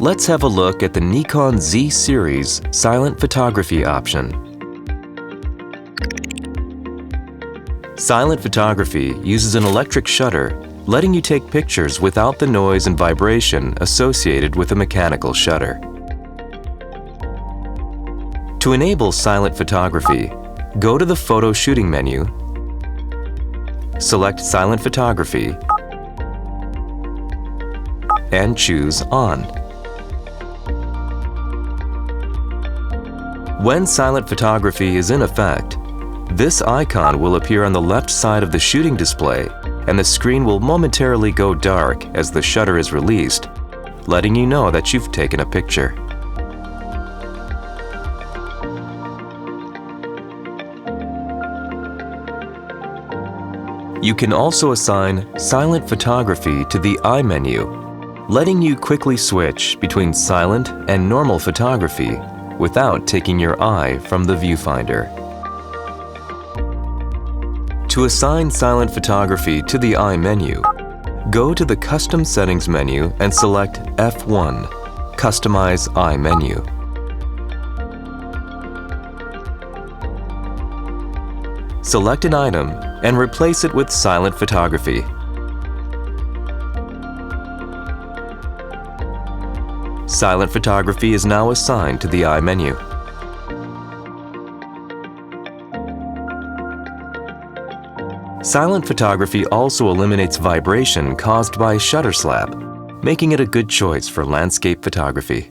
Let's have a look at the Nikon Z series silent photography option. Silent photography uses an electric shutter, letting you take pictures without the noise and vibration associated with a mechanical shutter. To enable silent photography, go to the Photo Shooting menu, select Silent Photography, and choose On. When silent photography is in effect, this icon will appear on the left side of the shooting display, and the screen will momentarily go dark as the shutter is released, letting you know that you've taken a picture. You can also assign silent photography to the Eye menu, letting you quickly switch between silent and normal photography without taking your eye from the viewfinder. To assign silent photography to the Eye menu, go to the Custom Settings menu and select F1, Customize Eye menu. Select an item and replace it with silent photography. Silent photography is now assigned to the Eye menu. Silent photography also eliminates vibration caused by shutter slap, making it a good choice for landscape photography.